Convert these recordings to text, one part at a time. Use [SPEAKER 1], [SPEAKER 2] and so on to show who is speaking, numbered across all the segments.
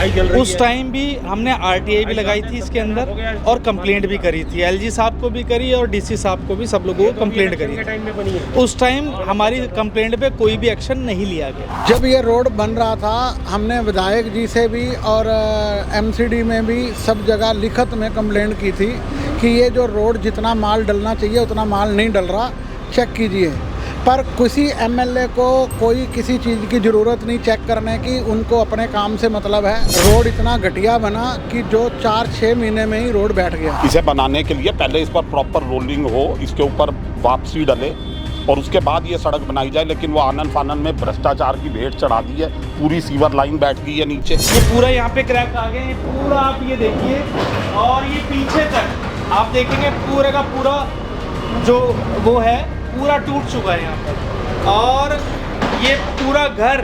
[SPEAKER 1] खुदाई चल रही है।
[SPEAKER 2] उस टाइम भी हमने आरटीआई भी लगाई थी इसके अंदर और कंप्लेंट भी करी थी, एलजी साहब को भी करी और डीसी साहब को भी, सब लोगों को कंप्लेंट करी थी। उस टाइम हमारी कंप्लेंट पे कोई भी एक्शन नहीं लिया गया।
[SPEAKER 3] जब ये रोड बन रहा था हमने विधायक जी से भी और एमसीडी में भी सब जगह लिखत में कंप्लेंट की थी कि ये जो रोड जितना माल डलना चाहिए उतना माल नहीं डल रहा, चेक कीजिए। पर किसी एमएलए को कोई किसी चीज़ की ज़रूरत नहीं चेक करने की, उनको अपने काम से मतलब है। रोड इतना घटिया बना कि जो 4-6 महीने में ही रोड बैठ गया।
[SPEAKER 4] इसे बनाने के लिए पहले इस पर प्रॉपर रोलिंग हो, इसके ऊपर वापसी डले और उसके बाद ये सड़क बनाई जाए, लेकिन वो आनन फानन में भ्रष्टाचार की भेंट चढ़ा दी है। पूरी सीवर लाइन बैठ गई है नीचे।
[SPEAKER 2] ये पूरा यहाँ पे क्रैक आ गए, पूरा आप ये देखिए, और ये पीछे तक आप देखेंगे पूरे का पूरा जो वो है पूरा टूट चुका है यहाँ पर। और ये पूरा घर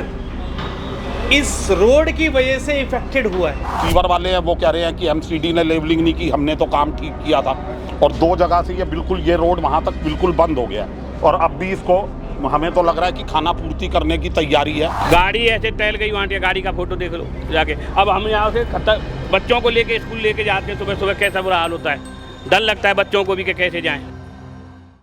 [SPEAKER 2] इस रोड की वजह से इफेक्टेड हुआ है।
[SPEAKER 4] सीवर वाले हैं वो कह रहे हैं कि एमसीडी ने लेवलिंग नहीं की, हमने तो काम ठीक किया था। और 2 जगह से ये बिल्कुल ये रोड वहाँ तक बिल्कुल बंद हो गया और अब भी इसको हमें तो लग रहा है कि खाना पूर्ति करने की तैयारी है।
[SPEAKER 1] गाड़ी ऐसे टहल गई वहाँ पे, गाड़ी का फोटो देख लो जाके। अब हम यहाँ से बच्चों को लेके स्कूल लेके जाते हैं, सुबह सुबह कैसा बुरा हाल होता है, डर लगता है बच्चों को भी कि कैसे जाएं।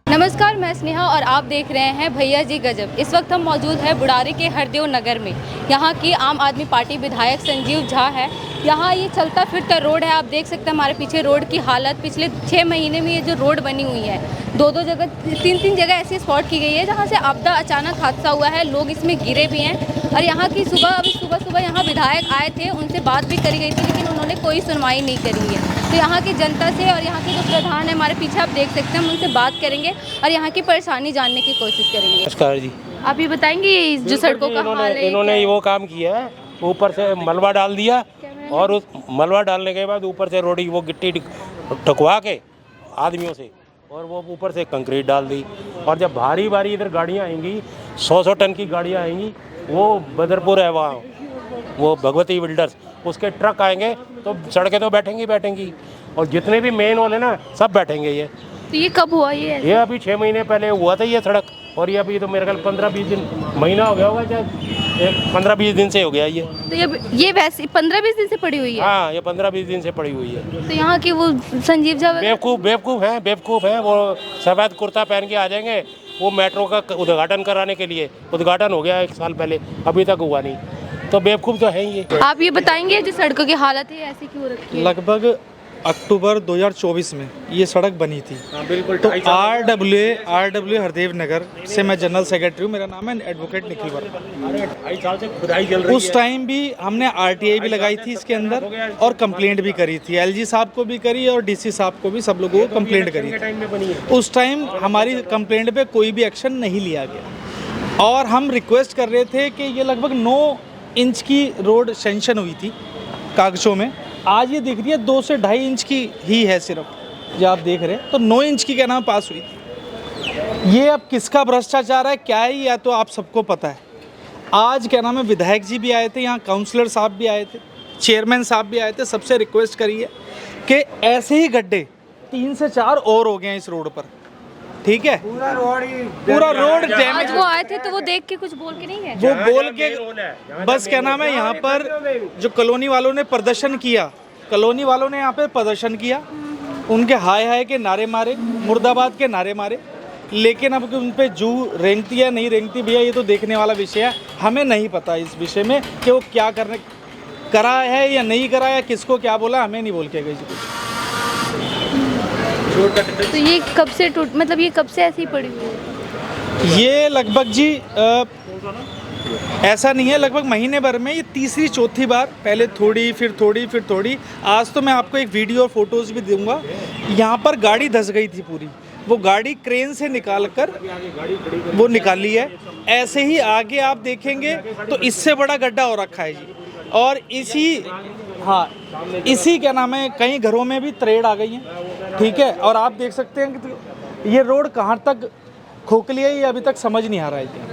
[SPEAKER 5] नमस्कार, मैं स्नेहा और आप देख रहे हैं भैया जी गजब। इस वक्त हम मौजूद हैं बुढ़ारी के हरदेव नगर में। यहाँ की आम आदमी पार्टी विधायक संजीव झा है। यहाँ ये चलता फिरता रोड है, आप देख सकते हैं हमारे पीछे रोड की हालत। पिछले 6 महीने में ये जो रोड बनी हुई है, 2-2 जगह 3-3 जगह ऐसी स्पॉट की गई है जहाँ से आपदा अचानक हादसा हुआ है, लोग इसमें गिरे भी हैं। और यहाँ की सुबह यहाँ विधायक आए थे, उनसे बात भी करी गई थी, लेकिन उन्होंने कोई सुनवाई नहीं करी है। तो यहाँ की जनता से और यहाँ के जो प्रधान है हमारे पीछे आप देख सकते हैं, हम उनसे बात करेंगे और यहाँ की परेशानी जानने की कोशिश करेंगे।
[SPEAKER 6] नमस्कार जी।
[SPEAKER 5] आप ये बताएंगे जो सड़कों का हाल है?
[SPEAKER 6] इन्होंने वो काम किया है, ऊपर से मलबा डाल दिया और उस मलबा डालने के बाद ऊपर से रोडी वो गिट्टी ठकवा के आदमियों से, और वो ऊपर से कंक्रीट डाल दी। और जब भारी इधर गाड़ियाँ आएंगी, 100 टन की गाड़ियाँ आएंगी, वो बदरपुर है वहाँ, वो भगवती बिल्डर्स, उसके ट्रक आएंगे तो सड़कें तो बैठेंगी और जितने भी मेन वाले ना सब बैठेंगे। ये
[SPEAKER 5] तो ये कब हुआ? ये
[SPEAKER 6] अभी 6 महीने पहले हुआ था ये सड़क, और ये अभी तो मेरे ख्याल 15-20 दिन, महीना हो गया होगा, चाहे 15-20 दिन से हो गया ये।
[SPEAKER 5] तो ये वैसे 15-20 दिन से पड़ी हुई है?
[SPEAKER 6] हाँ, ये 15-20 दिन से पड़ी हुई है।
[SPEAKER 5] तो यहाँ की वो संजीव झा
[SPEAKER 6] बेवकूफ़ हैं वो सफ़ेद कुर्ता पहन के आ जाएंगे। वो मेट्रो का उद्घाटन कराने के लिए उद्घाटन हो गया 1 साल पहले, अभी तक हुआ नहीं, तो बेवकूफ़ तो है ही।
[SPEAKER 5] आप ये बताएंगे जो सड़कों की हालत है ऐसी क्यों रखी है?
[SPEAKER 2] लगभग अक्टूबर 2024 में ये सड़क बनी थी।
[SPEAKER 1] बिल्कुल।
[SPEAKER 2] तो आरडब्ल्यू हरदेव नगर से मैं जनरल सेक्रेटरी हूँ, मेरा नाम है एडवोकेट निखिल वर्मा।
[SPEAKER 1] 2.5 साल से खुदाई चल रही है।
[SPEAKER 2] उस टाइम भी हमने आरटीआई भी लगाई थी इसके अंदर और कंप्लेंट भी करी थी, एलजी साहब को भी करी और डीसी साहब को भी, सब लोगों को कंप्लेंट करी थी। उस टाइम हमारी कंप्लेंट पे कोई भी एक्शन नहीं लिया गया और हम रिक्वेस्ट कर रहे थे कि ये लगभग 9 इंच की रोड सेंक्शन हुई थी कागजों में। आज ये दिख रही है 2 से 2.5 इंच की ही है सिर्फ, जो आप देख रहे हैं। तो 9 इंच की क्या नाम पास हुई थी। ये अब किसका भ्रष्टाचार है क्या है, या तो आप सबको पता है। आज क्या नाम है, विधायक जी भी आए थे यहाँ, काउंसलर साहब भी आए थे, चेयरमैन साहब भी आए थे। सबसे रिक्वेस्ट करी है कि ऐसे ही गड्ढे 3 से 4 और हो गए हैं इस रोड पर, ठीक है। पूरा रोड डैमेज।
[SPEAKER 5] वो आए थे तो वो देख के कुछ बोल के नहीं है?
[SPEAKER 2] वो बोल के बस क्या नाम है, यहाँ पर जो कॉलोनी वालों ने प्रदर्शन किया, कॉलोनी वालों ने यहाँ पे प्रदर्शन किया, उनके हाय के नारे मारे, मुर्दाबाद के नारे मारे। लेकिन अब उन पे जू रेंगती है नहीं रेंगती, भैया ये तो देखने वाला विषय है। हमें नहीं पता इस विषय में कि वो क्या करा है या नहीं करा, या किसको क्या बोला, हमें नहीं बोल के गई कुछ।
[SPEAKER 5] तो ये कब से मतलब ये कब से ऐसी पड़ी हुई है?
[SPEAKER 2] ये लगभग जी ऐसा नहीं है, लगभग महीने भर में ये 3री-4थी बार, पहले थोड़ी फिर थोड़ी। आज तो मैं आपको एक वीडियो और फोटोज़ भी दूंगा। यहाँ पर गाड़ी धंस गई थी पूरी, वो गाड़ी क्रेन से निकाल कर वो निकाली है। ऐसे ही आगे आप देखेंगे तो इससे बड़ा गड्ढा हो रखा है जी। और इसी क्या नाम है, कई घरों में भी त्रेड़ आ गई हैं, ठीक है। और आप देख सकते हैं कि ये रोड कहाँ तक खोखली है, ये अभी तक समझ नहीं आ रहा है जी।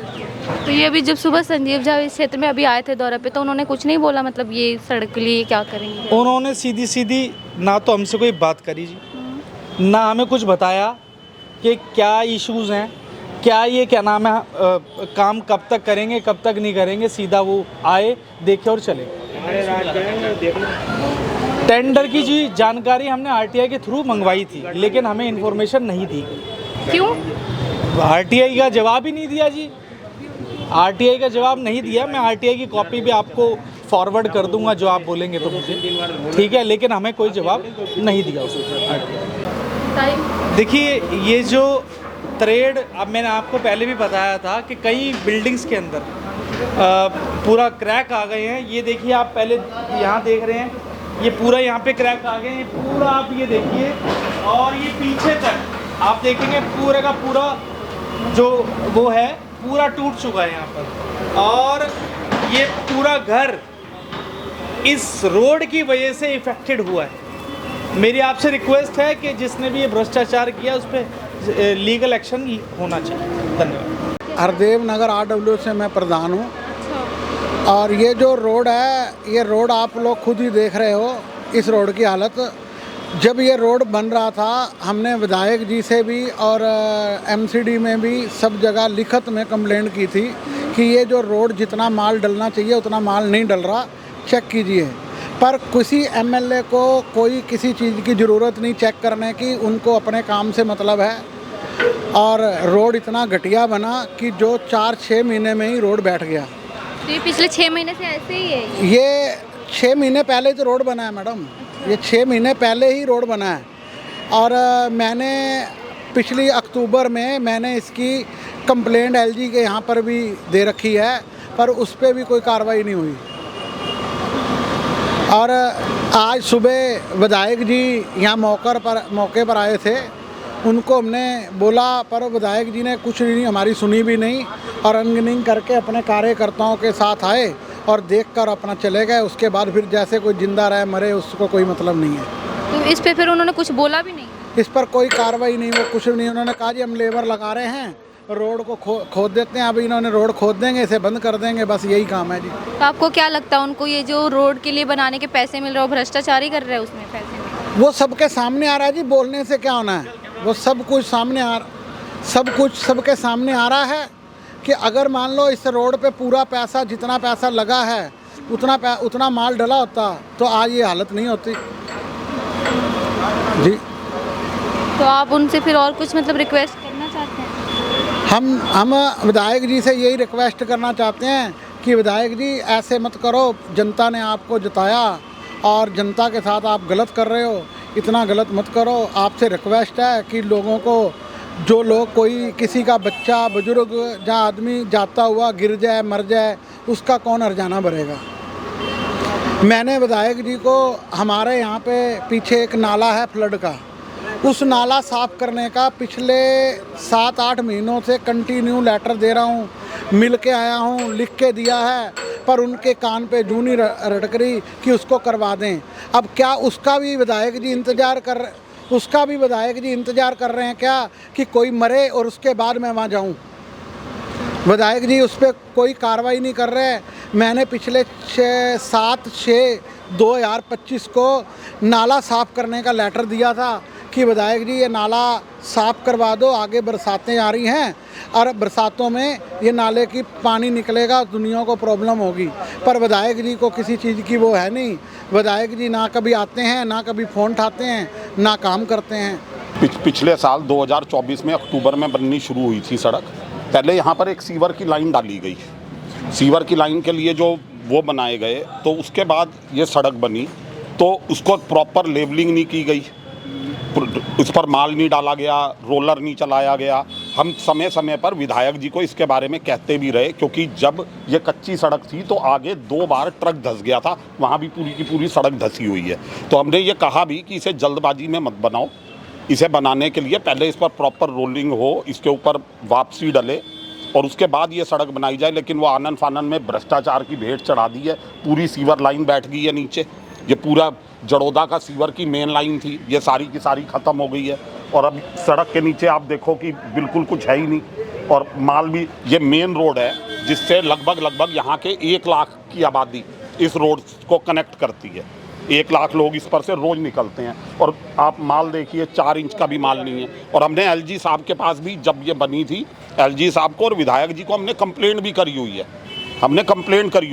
[SPEAKER 5] तो ये अभी जब सुबह संजीव झा इस क्षेत्र में अभी आए थे दौरे पे, तो उन्होंने कुछ नहीं बोला, मतलब ये सड़क के लिए क्या करेंगे?
[SPEAKER 2] उन्होंने सीधी ना तो हमसे कोई बात करी जी, ना हमें कुछ बताया कि क्या इश्यूज़ हैं, क्या ये क्या नाम है काम कब तक करेंगे कब तक नहीं करेंगे। सीधा वो आए, देखे और चले। टेंडर की जी जानकारी हमने आरटीआई के थ्रू मंगवाई थी, लेकिन हमें इन्फॉर्मेशन नहीं दी गई।
[SPEAKER 5] क्यों?
[SPEAKER 2] आरटीआई का जवाब ही नहीं दिया जी, आरटीआई का जवाब नहीं दिया। मैं आरटीआई की कॉपी भी आपको फॉरवर्ड कर दूंगा जो आप बोलेंगे तो मुझे, ठीक है, लेकिन हमें कोई जवाब नहीं दिया उसने। देखिए ये जो ट्रेड, अब मैंने आपको पहले भी बताया था कि कई बिल्डिंग्स के अंदर पूरा क्रैक आ गए हैं। ये देखिए आप पहले यहाँ देख रहे हैं, ये पूरा यहाँ पे क्रैक आ गए हैं, पूरा आप ये देखिए, और ये पीछे तक आप देखेंगे पूरे का पूरा जो वो है पूरा टूट चुका है यहाँ पर। और ये पूरा घर इस रोड की वजह से इफेक्टेड हुआ है। मेरी आपसे रिक्वेस्ट है कि जिसने भी ये भ्रष्टाचार किया उस पर लीगल एक्शन होना चाहिए। धन्यवाद।
[SPEAKER 3] हरदेव नगर RW से मैं प्रधान हूँ। और ये जो रोड है, ये रोड आप लोग खुद ही देख रहे हो, इस रोड की हालत। जब ये रोड बन रहा था हमने विधायक जी से भी और MCD में भी सब जगह लिखत में कंप्लेंट की थी कि ये जो रोड जितना माल डलना चाहिए उतना माल नहीं डल रहा, चेक कीजिए। पर किसी MLA को कोई किसी चीज़ की ज़रूरत नहीं चेक करने की, उनको अपने काम से मतलब है। और रोड इतना घटिया बना कि जो 4-6 महीने में ही रोड बैठ गया।
[SPEAKER 5] तो ये पिछले 6 महीने से ऐसे ही है?
[SPEAKER 3] ये 6 महीने पहले ही तो रोड बना है मैडम, ये 6 महीने पहले ही रोड बना है। और मैंने पिछली अक्टूबर में मैंने इसकी कंप्लेंट LG के यहाँ पर भी दे रखी है, पर उस पर भी कोई कार्रवाई नहीं हुई। और आज सुबह विधायक जी यहाँ मौके पर आए थे, उनको हमने बोला, पर विधायक जी ने कुछ नहीं, हमारी सुनी भी नहीं, और अनगिनिंग करके अपने कार्यकर्ताओं के साथ आए और देखकर अपना चले गए। उसके बाद फिर जैसे कोई जिंदा रहे मरे उसको कोई मतलब नहीं है।
[SPEAKER 5] तो इस पे फिर उन्होंने कुछ बोला भी नहीं?
[SPEAKER 3] इस पर कोई कार्रवाई नहीं, वो कुछ नहीं। उन्होंने कहा जी हम लेबर लगा रहे हैं, रोड को खोद देते हैं। अभी इन्होंने रोड खोद देंगे, इसे बंद कर देंगे, बस यही काम है जी।
[SPEAKER 5] तो आपको क्या लगता है उनको ये जो रोड के लिए बनाने के पैसे मिल रहे हो, भ्रष्टाचारी कर रहे हैं उसमें पैसे में?
[SPEAKER 3] वो सबके सामने आ रहा है जी, बोलने से क्या होना है, वो सब कुछ सामने सबके सामने आ रहा है कि अगर मान लो इस रोड पे पूरा पैसा, जितना पैसा लगा है उतना माल डला होता तो आज ये हालत नहीं होती जी।
[SPEAKER 5] तो आप उनसे फिर और कुछ मतलब रिक्वेस्ट करना चाहते हैं?
[SPEAKER 3] हम विधायक जी से यही रिक्वेस्ट करना चाहते हैं कि विधायक जी ऐसे मत करो, जनता ने आपको जिताया और जनता के साथ आप गलत कर रहे हो, इतना गलत मत करो। आपसे रिक्वेस्ट है कि लोगों को, जो लोग कोई किसी का बच्चा, बुजुर्ग या आदमी जाता हुआ गिर जाए, मर जाए, उसका कौन हर्जाना भरेगा। मैंने विधायक जी को, हमारे यहाँ पे पीछे एक नाला है फ्लड का, उस नाला साफ़ करने का पिछले 7-8 महीनों से कंटिन्यू लेटर दे रहा हूँ, मिल के आया हूँ, लिख के दिया है, पर उनके कान पे जूं नहीं रटक रही कि उसको करवा दें। अब क्या उसका भी विधायक जी इंतज़ार कर रहे हैं क्या कि कोई मरे और उसके बाद मैं वहाँ जाऊँ? विधायक जी उस पर कोई कार्रवाई नहीं कर रहे। मैंने पिछले 7/6/2025 को नाला साफ़ करने का लेटर दिया था कि विधायक जी ये नाला साफ़ करवा दो, आगे बरसातें आ रही हैं और बरसातों में ये नाले की पानी निकलेगा, दुनिया को प्रॉब्लम होगी। पर विधायक जी को किसी चीज़ की वो है नहीं। विधायक जी ना कभी आते हैं, ना कभी फ़ोन उठाते हैं, ना काम करते हैं।
[SPEAKER 4] पिछले साल 2024 में अक्टूबर में बननी शुरू हुई थी सड़क। पहले यहाँ पर एक सीवर की लाइन डाली गई, सीवर की लाइन के लिए जो वो बनाए गए, तो उसके बाद ये सड़क बनी, तो उसको प्रॉपर लेवलिंग नहीं की गई, उस पर माल नहीं डाला गया, रोलर नहीं चलाया गया। हम समय समय पर विधायक जी को इसके बारे में कहते भी रहे, क्योंकि जब ये कच्ची सड़क थी तो आगे 2 बार ट्रक धंस गया था, वहाँ भी पूरी की पूरी सड़क धंसी हुई है। तो हमने ये कहा भी कि इसे जल्दबाजी में मत बनाओ, इसे बनाने के लिए पहले इस पर प्रॉपर रोलिंग हो, इसके ऊपर वापसी डले और उसके बाद ये सड़क बनाई जाए। लेकिन वो आनन फानन में भ्रष्टाचार की भेंट चढ़ा दी है। पूरी सीवर लाइन बैठ गई है नीचे, ये पूरा जड़ोदा का सीवर की मेन लाइन थी, ये सारी की सारी ख़त्म हो गई है। और अब सड़क के नीचे आप देखो कि बिल्कुल कुछ है ही नहीं। और माल भी, ये मेन रोड है जिससे लगभग यहाँ के 1 लाख की आबादी इस रोड को कनेक्ट करती है। 1 लाख लोग इस पर से रोज़ निकलते हैं। और आप माल देखिए, 4 इंच का भी माल नहीं है। और हमने LG साहब के पास भी, जब ये बनी थी, LG साहब को और विधायक जी को हमने कंप्लेंट भी करी हुई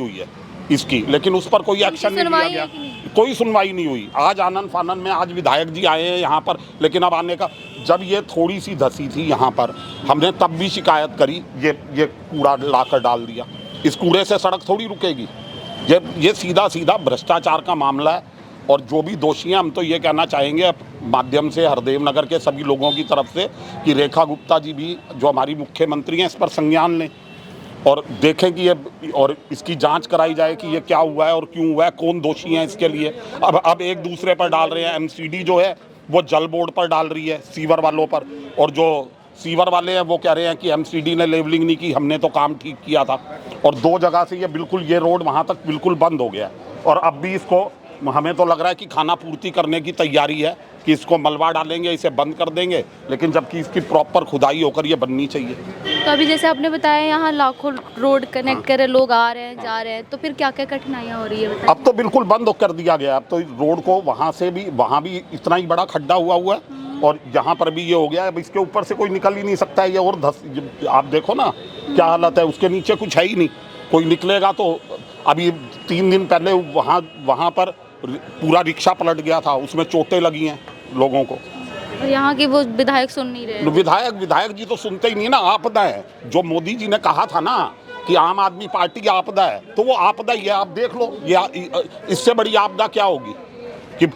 [SPEAKER 4] है, इसकी, लेकिन उस पर कोई एक्शन नहीं लिया गया, कोई सुनवाई नहीं हुई। आज आनन फानन में आज विधायक जी आए हैं यहाँ पर, लेकिन अब आने का, जब ये थोड़ी सी धसी थी यहाँ पर, हमने तब भी शिकायत करी, ये कूड़ा लाकर डाल दिया। इस कूड़े से सड़क थोड़ी रुकेगी। ये सीधा सीधा भ्रष्टाचार का मामला है, और जो भी दोषी हैं, हम तो ये कहना चाहेंगे माध्यम से हरदेव नगर के सभी लोगों की तरफ से कि रेखा गुप्ता जी भी, जो हमारी मुख्यमंत्री हैं, इस पर संज्ञान लें और देखें कि ये, और इसकी जांच कराई जाए कि ये क्या हुआ है और क्यों हुआ है, कौन दोषी हैं इसके लिए। अब एक दूसरे पर डाल रहे हैं। एमसीडी जो है वो जल बोर्ड पर डाल रही है, सीवर वालों पर, और जो सीवर वाले हैं वो कह रहे हैं कि एमसीडी ने लेवलिंग नहीं की, हमने तो काम ठीक किया था। और 2 जगह से ये रोड वहाँ तक बिल्कुल बंद हो गया, और अब भी इसको, हमें तो लग रहा है कि खाना पूर्ति करने की तैयारी है कि इसको मलबा डालेंगे, इसे बंद कर देंगे, लेकिन जबकि इसकी प्रॉपर खुदाई होकर ये बननी चाहिए।
[SPEAKER 5] तो अभी जैसे आपने बताया यहाँ लाखों रोड कनेक्ट कर रहे, लोग आ रहे हैं जा रहे हैं, तो फिर क्या क्या कठिनाइयाँ हो रही है बताइए?
[SPEAKER 4] अब तो बिल्कुल बंद कर दिया गया। अब तो रोड को वहाँ भी इतना ही बड़ा खड्डा हुआ है, और यहाँ पर भी ये हो गया है। अब इसके ऊपर से कोई निकल ही नहीं सकता है, ये और आप देखो ना क्या हालत है, उसके नीचे कुछ है ही नहीं। कोई निकलेगा तो, अभी 3 दिन पहले वहाँ पर पूरा रिक्शा पलट गया था, उसमें चोटें लगी हैं लोगों को।
[SPEAKER 5] और यहाँ के वो विधायक सुन नहीं रहे।
[SPEAKER 4] विधायक जी तो सुनते ही नहीं ना। आपदा है, जो मोदी जी ने कहा था ना कि आम आदमी पार्टी की आपदा है, तो वो आपदा ही है। आप देख लो, ये इससे बड़ी आपदा क्या होगी कि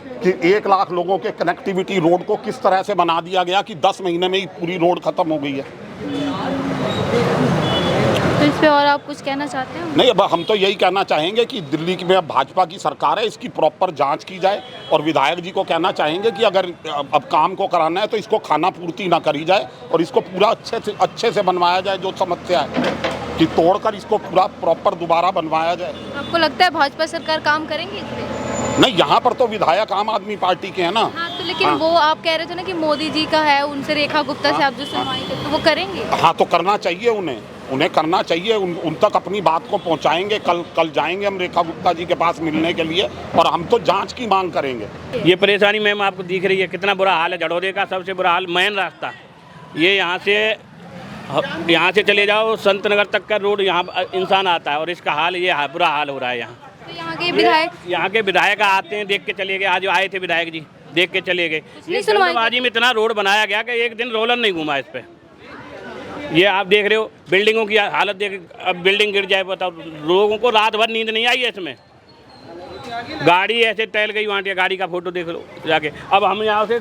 [SPEAKER 4] 1 लाख लोगों के कनेक्टिविटी रोड को किस तरह से बना दिया गया कि 10 महीने में ही पूरी रोड खत्म हो गई है।
[SPEAKER 5] तो इस पे और आप कुछ कहना चाहते हैं?
[SPEAKER 4] नहीं, अब हम तो यही कहना चाहेंगे कि दिल्ली में अब भाजपा की सरकार है, इसकी प्रॉपर जांच की जाए, और विधायक जी को कहना चाहेंगे कि अगर अब काम को कराना है तो इसको खाना पूर्ति ना करी जाए, और इसको पूरा अच्छे से बनवाया जाए। जो समस्या है कि तोड़कर इसको पूरा प्रॉपर दोबारा बनवाया जाए।
[SPEAKER 5] आपको लगता है भाजपा सरकार काम करेंगे इस पे?
[SPEAKER 4] नहीं, यहाँ पर तो विधायक आम आदमी पार्टी के हैं ना।
[SPEAKER 5] हाँ, तो लेकिन वो आप कह रहे थे ना कि मोदी जी का है, उनसे रेखा गुप्ता से आप जो सुनवाई करते, तो वो करेंगे?
[SPEAKER 4] हाँ, तो करना चाहिए उन्हें करना चाहिए। उन तक अपनी बात को पहुंचाएंगे। कल जाएंगे हम रेखा गुप्ता जी के पास मिलने के लिए, और हम तो जांच की मांग करेंगे।
[SPEAKER 1] ये परेशानी मैम आपको दिख रही है, कितना बुरा हाल है। जड़ोदे का सबसे बुरा हाल मेन रास्ता, ये यहाँ से चले जाओ संत नगर तक का रोड, यहाँ इंसान आता है, और इसका हाल ये बुरा हाल हो रहा है यहाँ।
[SPEAKER 5] तो यहाँ के विधायक
[SPEAKER 1] आते हैं, देख के चले गए। आज आए थे विधायक जी, देख के चले गए। ये जल्दबाजी में इतना रोड बनाया गया कि एक दिन रोलर नहीं घूमा इस पे। ये आप देख रहे हो बिल्डिंगों की हालत देख, अब बिल्डिंग गिर जाए बताओ। लोगों को रात भर नींद नहीं आई है इसमें। गाड़ी ऐसे टहल गई वहाँ की, गाड़ी का फोटो देख लो जाके। अब हम यहाँ से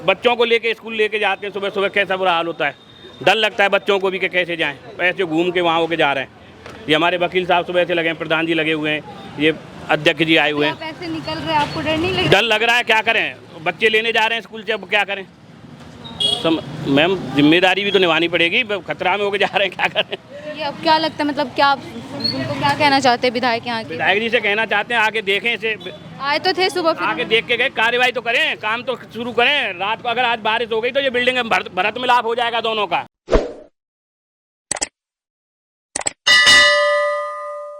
[SPEAKER 1] बच्चों को लेके स्कूल लेके जाते हैं, सुबह सुबह कैसा बुरा हाल होता है। डर लगता है बच्चों को भी कि कैसे जाएं, ऐसे घूम के वहाँ होके जा रहे हैं। ये हमारे वकील साहब सुबह से लगे हैं, प्रधान जी लगे हुए हैं, ये अध्यक्ष जी आए हुए हैं।
[SPEAKER 5] ऐसे निकल रहे हैं, आपको डर नहीं लग?
[SPEAKER 1] डर लग रहा है, क्या करें, बच्चे लेने जा रहे हैं स्कूल से, अब क्या करें। मैम जिम्मेदारी भी तो निभानी पड़ेगी, खतरा में होके जा रहे हैं, क्या करें।
[SPEAKER 5] ये अब क्या लगता है, मतलब क्या उनको क्या कहना चाहते हैं विधायक यहाँ के?
[SPEAKER 1] विधायक जी से कहना चाहते हैं आगे देखें इसे।
[SPEAKER 5] आए तो थे सुबह, फिर
[SPEAKER 1] आगे देख के गए, कार्रवाई तो करें, काम तो शुरू करें। रात को अगर आज बारिश हो गई तो ये बिल्डिंग में भरत मिलाप हो जाएगा दोनों का।